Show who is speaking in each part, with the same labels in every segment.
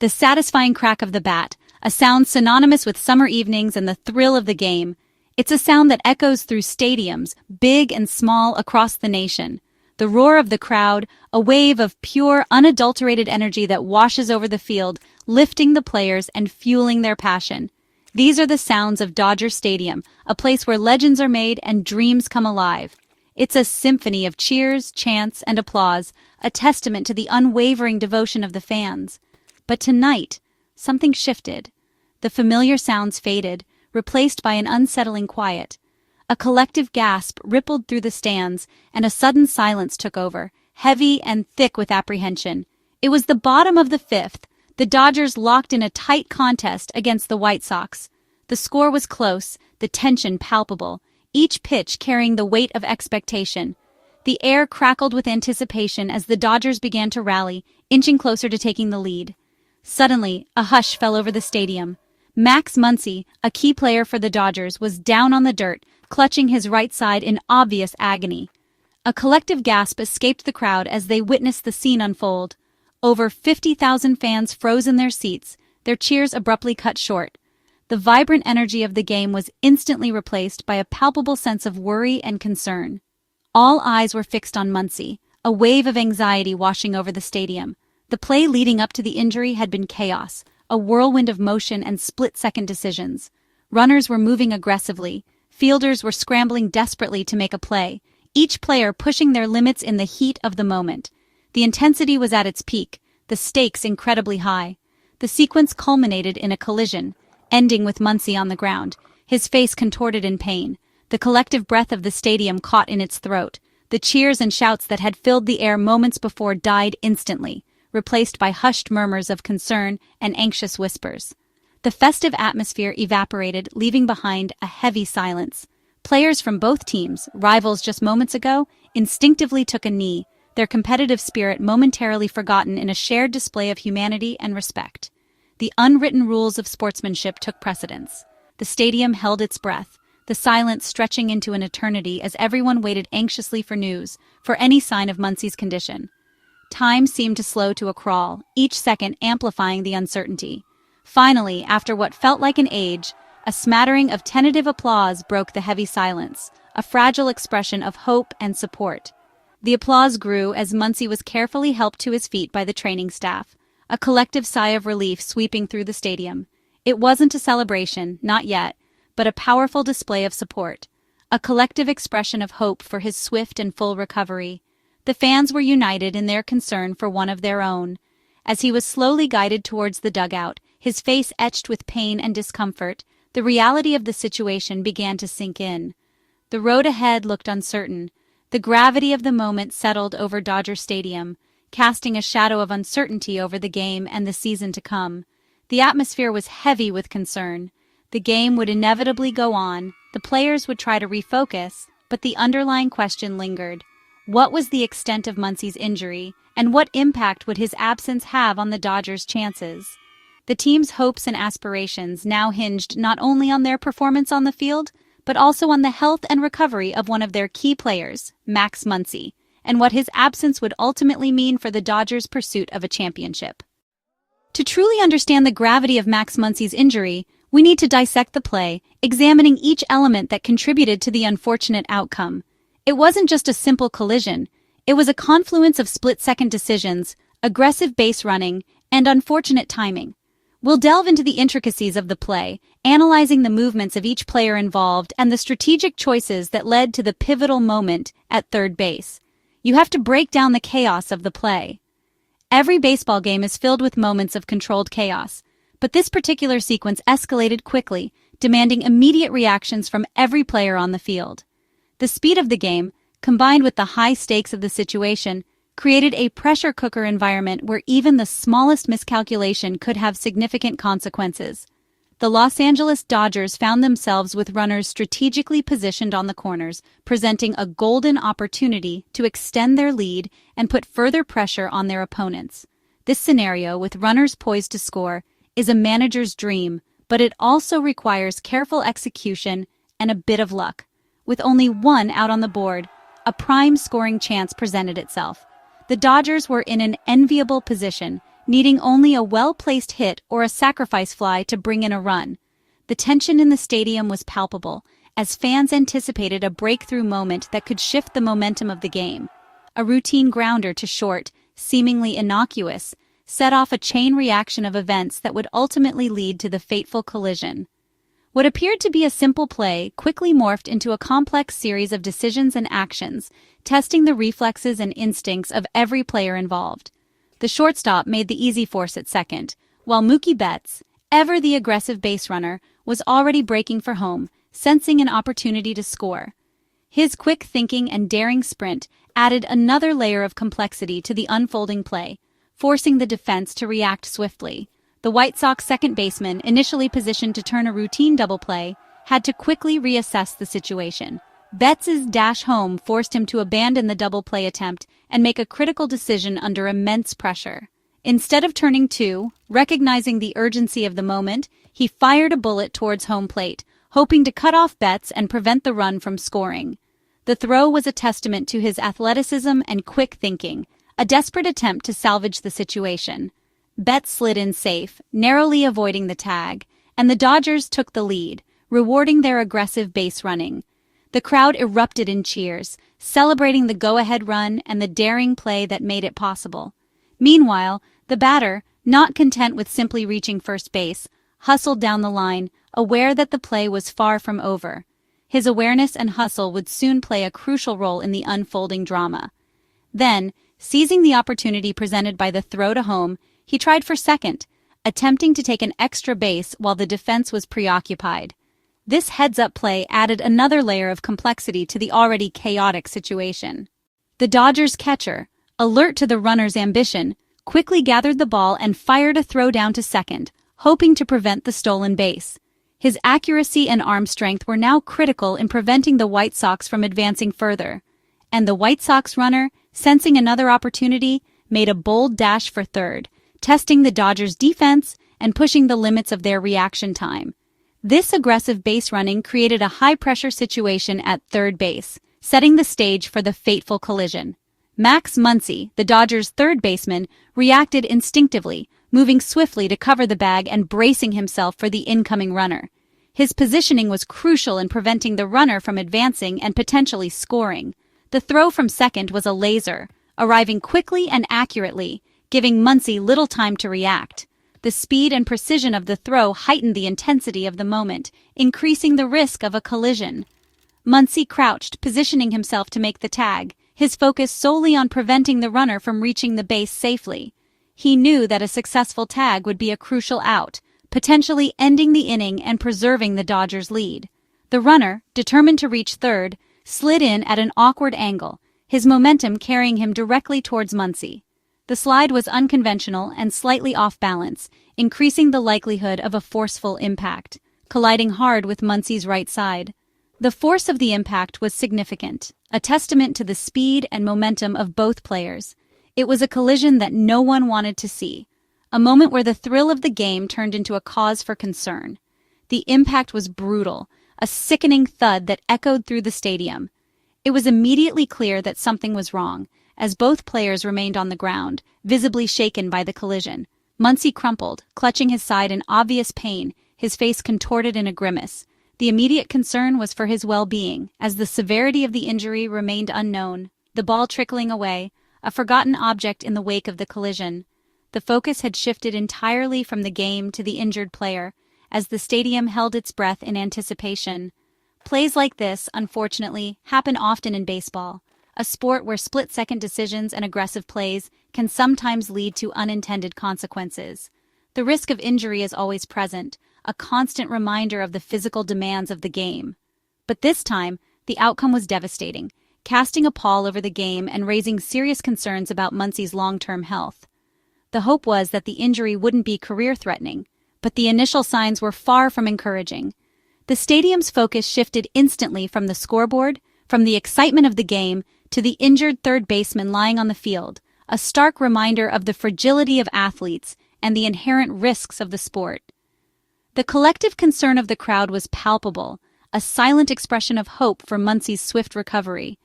Speaker 1: The satisfying crack of the bat, a sound synonymous with summer evenings and the thrill of the game. It's a sound that echoes through stadiums, big and small, across the nation. The roar of the crowd, a wave of pure, unadulterated energy that washes over the field, lifting the players and fueling their passion. These are the sounds of Dodger Stadium, a place where legends are made and dreams come alive. It's a symphony of cheers, chants, and applause, a testament to the unwavering devotion of the fans. But tonight, something shifted. The familiar sounds faded, replaced by an unsettling quiet. A collective gasp rippled through the stands, and a sudden silence took over, heavy and thick with apprehension. It was the bottom of the fifth, the Dodgers locked in a tight contest against the White Sox. The score was close, the tension palpable, each pitch carrying the weight of expectation. The air crackled with anticipation as the Dodgers began to rally, inching closer to taking the lead. Suddenly, a hush fell over the stadium. MaxMuncy, a key player for the Dodgers, was down on the dirt, clutching his right side in obvious agony. A collective gasp escaped the crowd as they witnessed the scene unfold. Over 50,000 fans froze in their seats, their cheers abruptly cut short. The vibrant energy of the game was instantly replaced by a palpable sense of worry and concern. All eyes were fixed on Muncy, a wave of anxiety washing over the stadium. The play leading up to the injury had been chaos, a whirlwind of motion and split-second decisions. Runners were moving aggressively. Fielders were scrambling desperately to make a play, each player pushing their limits in the heat of the moment. The intensity was at its peak, the stakes incredibly high. The sequence culminated in a collision, ending with Muncy on the ground, his face contorted in pain. The collective breath of the stadium caught in its throat. The cheers and shouts that had filled the air moments before died instantly, replaced by hushed murmurs of concern and anxious whispers. The festive atmosphere evaporated, leaving behind a heavy silence. Players from both teams, rivals just moments ago, instinctively took a knee, their competitive spirit momentarily forgotten in a shared display of humanity and respect. The unwritten rules of sportsmanship took precedence. The stadium held its breath, the silence stretching into an eternity as everyone waited anxiously for news, for any sign of Muncy's condition. Time seemed to slow to a crawl, each second amplifying the uncertainty. Finally, after what felt like an age, a smattering of tentative applause broke the heavy silence, a fragile expression of hope and support. The applause grew as Muncy was carefully helped to his feet by the training staff, a collective sigh of relief sweeping through the stadium. It wasn't a celebration, not yet, but a powerful display of support, a collective expression of hope for his swift and full recovery. The fans were united in their concern for one of their own. As he was slowly guided towards the dugout, his face etched with pain and discomfort, the reality of the situation began to sink in. The road ahead looked uncertain. The gravity of the moment settled over Dodger Stadium, casting a shadow of uncertainty over the game and the season to come. The atmosphere was heavy with concern. The game would inevitably go on, the players would try to refocus, but the underlying question lingered. What was the extent of Muncy's injury, and what impact would his absence have on the Dodgers' chances? The team's hopes and aspirations now hinged not only on their performance on the field, but also on the health and recovery of one of their key players, MaxMuncy, and what his absence would ultimately mean for the Dodgers' pursuit of a championship. To truly understand the gravity of MaxMuncy's injury, we need to dissect the play, examining each element that contributed to the unfortunate outcome. It wasn't just a simple collision. It was a confluence of split-second decisions, aggressive base running, and unfortunate timing. We'll delve into the intricacies of the play, analyzing the movements of each player involved and the strategic choices that led to the pivotal moment at third base. You have to break down the chaos of the play. Every baseball game is filled with moments of controlled chaos, but this particular sequence escalated quickly, demanding immediate reactions from every player on the field. The speed of the game, combined with the high stakes of the situation, created a pressure cooker environment where even the smallest miscalculation could have significant consequences. The Los Angeles Dodgers found themselves with runners strategically positioned on the corners, presenting a golden opportunity to extend their lead and put further pressure on their opponents. This scenario, with runners poised to score, is a manager's dream, but it also requires careful execution and a bit of luck. With only one out on the board, a prime scoring chance presented itself. The Dodgers were in an enviable position, needing only a well-placed hit or a sacrifice fly to bring in a run. The tension in the stadium was palpable, as fans anticipated a breakthrough moment that could shift the momentum of the game. A routine grounder to short, seemingly innocuous, set off a chain reaction of events that would ultimately lead to the fateful collision. What appeared to be a simple play quickly morphed into a complex series of decisions and actions, testing the reflexes and instincts of every player involved. The shortstop made the easy force at second, while Mookie Betts, ever the aggressive base runner, was already breaking for home, sensing an opportunity to score. His quick thinking and daring sprint added another layer of complexity to the unfolding play, forcing the defense to react swiftly. The White Sox second baseman, initially positioned to turn a routine double play, had to quickly reassess the situation. Betts's dash home forced him to abandon the double play attempt and make a critical decision under immense pressure. Instead of turning two, recognizing the urgency of the moment, he fired a bullet towards home plate, hoping to cut off Betts and prevent the run from scoring. The throw was a testament to his athleticism and quick thinking, a desperate attempt to salvage the situation. Betts slid in safe, narrowly avoiding the tag, and the Dodgers took the lead, rewarding their aggressive base running. The crowd erupted in cheers, celebrating the go-ahead run and the daring play that made it possible. Meanwhile, the batter, not content with simply reaching first base, hustled down the line, aware that the play was far from over. His awareness and hustle would soon play a crucial role in the unfolding drama. Then, seizing the opportunity presented by the throw to home, he tried for second, attempting to take an extra base while the defense was preoccupied. This heads-up play added another layer of complexity to the already chaotic situation. The Dodgers catcher, alert to the runner's ambition, quickly gathered the ball and fired a throw down to second, hoping to prevent the stolen base. His accuracy and arm strength were now critical in preventing the White Sox from advancing further. And the White Sox runner, sensing another opportunity, made a bold dash for third, testing the Dodgers' defense and pushing the limits of their reaction time. This aggressive base running created a high-pressure situation at third base, setting the stage for the fateful collision. MaxMuncy, the Dodgers' third baseman, reacted instinctively, moving swiftly to cover the bag and bracing himself for the incoming runner. His positioning was crucial in preventing the runner from advancing and potentially scoring. The throw from second was a laser, arriving quickly and accurately, giving Muncy little time to react. The speed and precision of the throw heightened the intensity of the moment, increasing the risk of a collision. Muncy crouched, positioning himself to make the tag, his focus solely on preventing the runner from reaching the base safely. He knew that a successful tag would be a crucial out, potentially ending the inning and preserving the Dodgers' lead. The runner, determined to reach third, slid in at an awkward angle, his momentum carrying him directly towards Muncy. The slide was unconventional and slightly off balance, increasing the likelihood of a forceful impact, colliding hard with Muncy's right side. The force of the impact was significant, a testament to the speed and momentum of both players. It was a collision that no one wanted to see, a moment where the thrill of the game turned into a cause for concern. The impact was brutal, a sickening thud that echoed through the stadium. It was immediately clear that something was wrong, as both players remained on the ground, visibly shaken by the collision. Muncy crumpled, clutching his side in obvious pain, his face contorted in a grimace. The immediate concern was for his well-being, as the severity of the injury remained unknown. The ball trickling away, a forgotten object in the wake of the collision. The focus had shifted entirely from the game to the injured player, as the stadium held its breath in anticipation. Plays like this, unfortunately, happen often in baseball, a sport where split-second decisions and aggressive plays can sometimes lead to unintended consequences. The risk of injury is always present, a constant reminder of the physical demands of the game. But this time, the outcome was devastating, casting a pall over the game and raising serious concerns about Muncy's long-term health. The hope was that the injury wouldn't be career-threatening, but the initial signs were far from encouraging. The stadium's focus shifted instantly from the scoreboard, from the excitement of the game, to the injured third baseman lying on the field, a stark reminder of the fragility of athletes and the inherent risks of the sport. The collective concern of the crowd was palpable, a silent expression of hope for Muncy's swift recovery.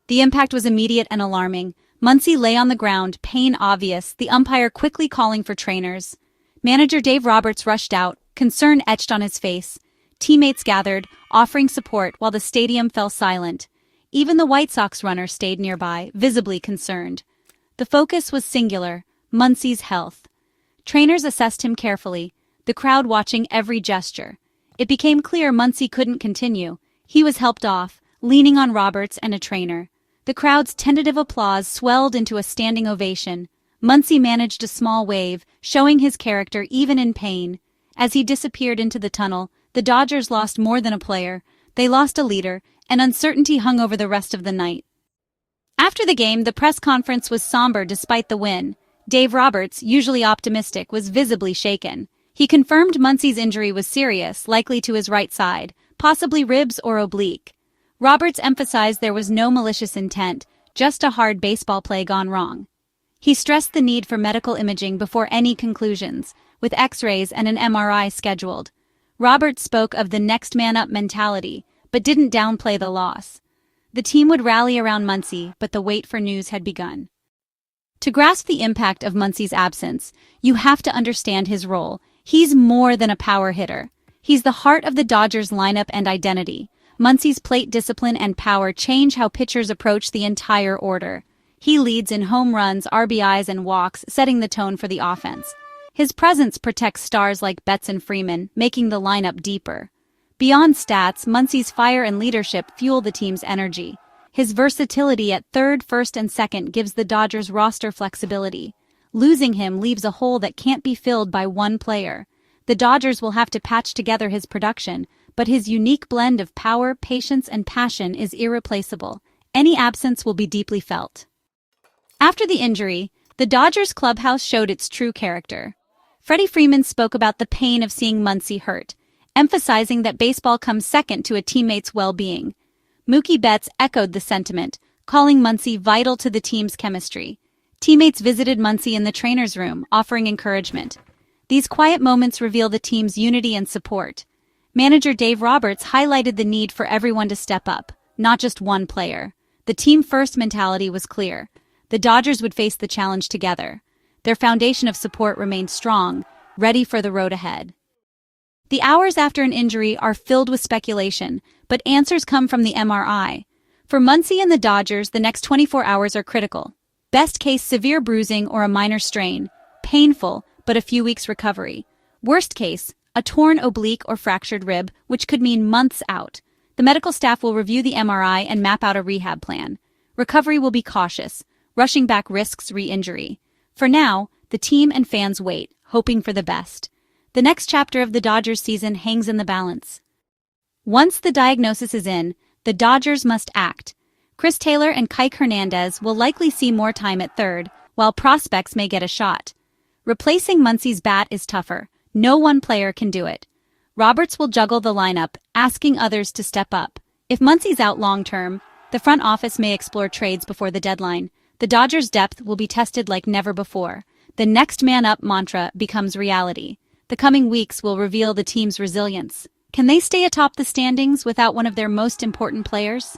Speaker 1: The impact was immediate and alarming. Muncy lay on the ground, pain obvious, the umpire quickly calling for trainers. Manager Dave Roberts rushed out, concern etched on his face. Teammates gathered, offering support while the stadium fell silent. Even the White Sox runner stayed nearby, visibly concerned. The focus was singular, Muncy's health. Trainers assessed him carefully, the crowd watching every gesture. It became clear Muncy couldn't continue. He was helped off, leaning on Roberts and a trainer. The crowd's tentative applause swelled into a standing ovation. Muncy managed a small wave, showing his character even in pain. As he disappeared into the tunnel, the Dodgers lost more than a player. They lost a leader, and uncertainty hung over the rest of the night. After the game, the press conference was somber despite the win. Dave Roberts, usually optimistic, was visibly shaken. He confirmed Muncy's injury was serious, likely to his right side, possibly ribs or oblique. Roberts emphasized there was no malicious intent, just a hard baseball play gone wrong. He stressed the need for medical imaging before any conclusions, with X-rays and an MRI scheduled. Roberts spoke of the next-man-up mentality, but didn't downplay the loss. The team would rally around Muncy, but the wait for news had begun. To grasp the impact of Muncy's absence, you have to understand his role. He's more than a power hitter. He's the heart of the Dodgers lineup and identity. Muncy's plate discipline and power change how pitchers approach the entire order. He leads in home runs, RBIs, and walks, setting the tone for the offense. His presence protects stars like Betts and Freeman, making the lineup deeper. Beyond stats, Muncy's fire and leadership fuel the team's energy. His versatility at third, first, and second gives the Dodgers roster flexibility. Losing him leaves a hole that can't be filled by one player. The Dodgers will have to patch together his production, but his unique blend of power, patience, and passion is irreplaceable. Any absence will be deeply felt. After the injury, the Dodgers clubhouse showed its true character. Freddie Freeman spoke about the pain of seeing Muncy hurt, emphasizing that baseball comes second to a teammate's well-being. Mookie Betts echoed the sentiment, calling Muncy vital to the team's chemistry. Teammates visited Muncy in the trainer's room, offering encouragement. These quiet moments reveal the team's unity and support. Manager Dave Roberts highlighted the need for everyone to step up, not just one player. The team-first mentality was clear. The Dodgers would face the challenge together. Their foundation of support remained strong, ready for the road ahead. The hours after an injury are filled with speculation, but answers come from the MRI. For Muncy and the Dodgers, the next 24 hours are critical. Best case, severe bruising or a minor strain. Painful, but a few weeks recovery. Worst case, a torn oblique or fractured rib, which could mean months out. The medical staff will review the MRI and map out a rehab plan. Recovery will be cautious. Rushing back risks re-injury. For now, the team and fans wait, hoping for the best. The next chapter of the Dodgers season hangs in the balance. Once the diagnosis is in, the Dodgers must act. Chris Taylor and Kike Hernandez will likely see more time at third, while prospects may get a shot. Replacing Muncy's bat is tougher. No one player can do it. Roberts will juggle the lineup, asking others to step up. If Muncy's out long-term, the front office may explore trades before the deadline. The Dodgers' depth will be tested like never before. The next man up mantra becomes reality. The coming weeks will reveal the team's resilience. Can they stay atop the standings without one of their most important players?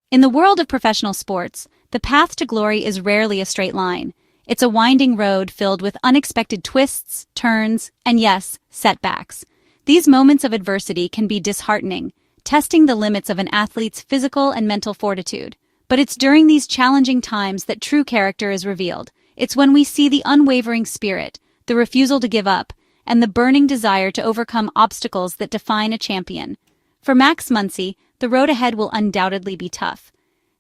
Speaker 1: In the world of professional sports, the path to glory is rarely a straight line. It's a winding road filled with unexpected twists, turns, and yes, setbacks. These moments of adversity can be disheartening, testing the limits of an athlete's physical and mental fortitude. But it's during these challenging times that true character is revealed. It's when we see the unwavering spirit, the refusal to give up, and the burning desire to overcome obstacles that define a champion. For MaxMuncy, the road ahead will undoubtedly be tough.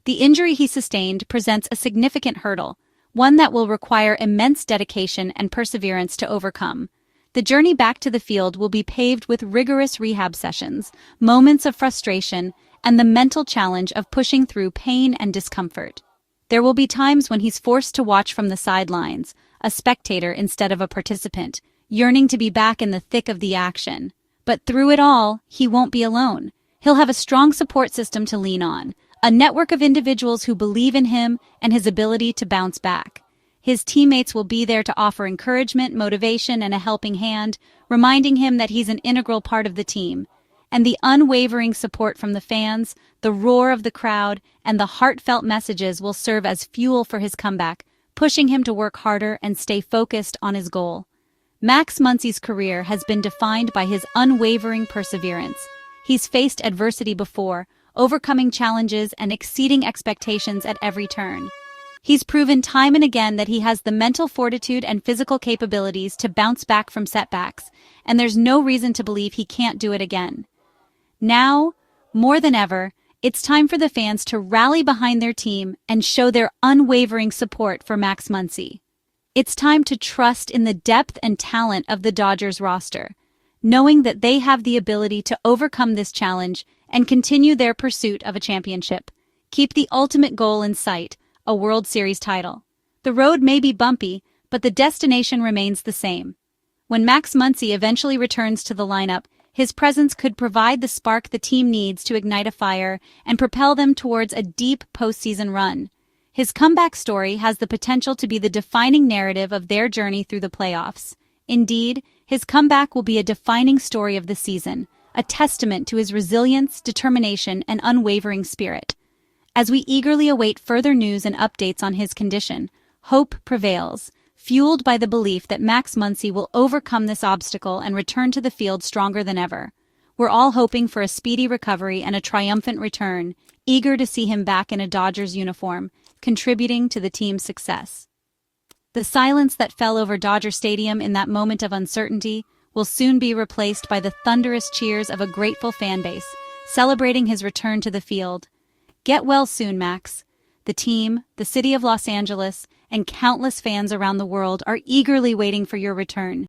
Speaker 1: The injury he sustained presents a significant hurdle, one that will require immense dedication and perseverance to overcome. The journey back to the field will be paved with rigorous rehab sessions, moments of frustration, and the mental challenge of pushing through pain and discomfort. There will be times when he's forced to watch from the sidelines, a spectator instead of a participant, yearning to be back in the thick of the action. But through it all, he won't be alone. He'll have a strong support system to lean on, a network of individuals who believe in him and his ability to bounce back. His teammates will be there to offer encouragement, motivation, and a helping hand, reminding him that he's an integral part of the team. And the unwavering support from the fans, the roar of the crowd, and the heartfelt messages will serve as fuel for his comeback, pushing him to work harder and stay focused on his goal. Max Muncy's career has been defined by his unwavering perseverance. He's faced adversity before, overcoming challenges and exceeding expectations at every turn. He's proven time and again that he has the mental fortitude and physical capabilities to bounce back from setbacks, and there's no reason to believe he can't do it again. Now, more than ever, it's time for the fans to rally behind their team and show their unwavering support for Max Muncy. It's time to trust in the depth and talent of the Dodgers roster, knowing that they have the ability to overcome this challenge and continue their pursuit of a championship. Keep the ultimate goal in sight, a World Series title. The road may be bumpy, but the destination remains the same. When Max Muncy eventually returns to the lineup, his presence could provide the spark the team needs to ignite a fire and propel them towards a deep postseason run. His comeback story has the potential to be the defining narrative of their journey through the playoffs. Indeed, his comeback will be a defining story of the season, a testament to his resilience, determination, and unwavering spirit. As we eagerly await further news and updates on his condition, hope prevails, fueled by the belief that Max Muncy will overcome this obstacle and return to the field stronger than ever. We're all hoping for a speedy recovery and a triumphant return, eager to see him back in a Dodgers uniform, contributing to the team's success. The silence that fell over Dodger Stadium in that moment of uncertainty will soon be replaced by the thunderous cheers of a grateful fan base, celebrating his return to the field. Get well soon, Max. The team, the city of Los Angeles, and countless fans around the world are eagerly waiting for your return.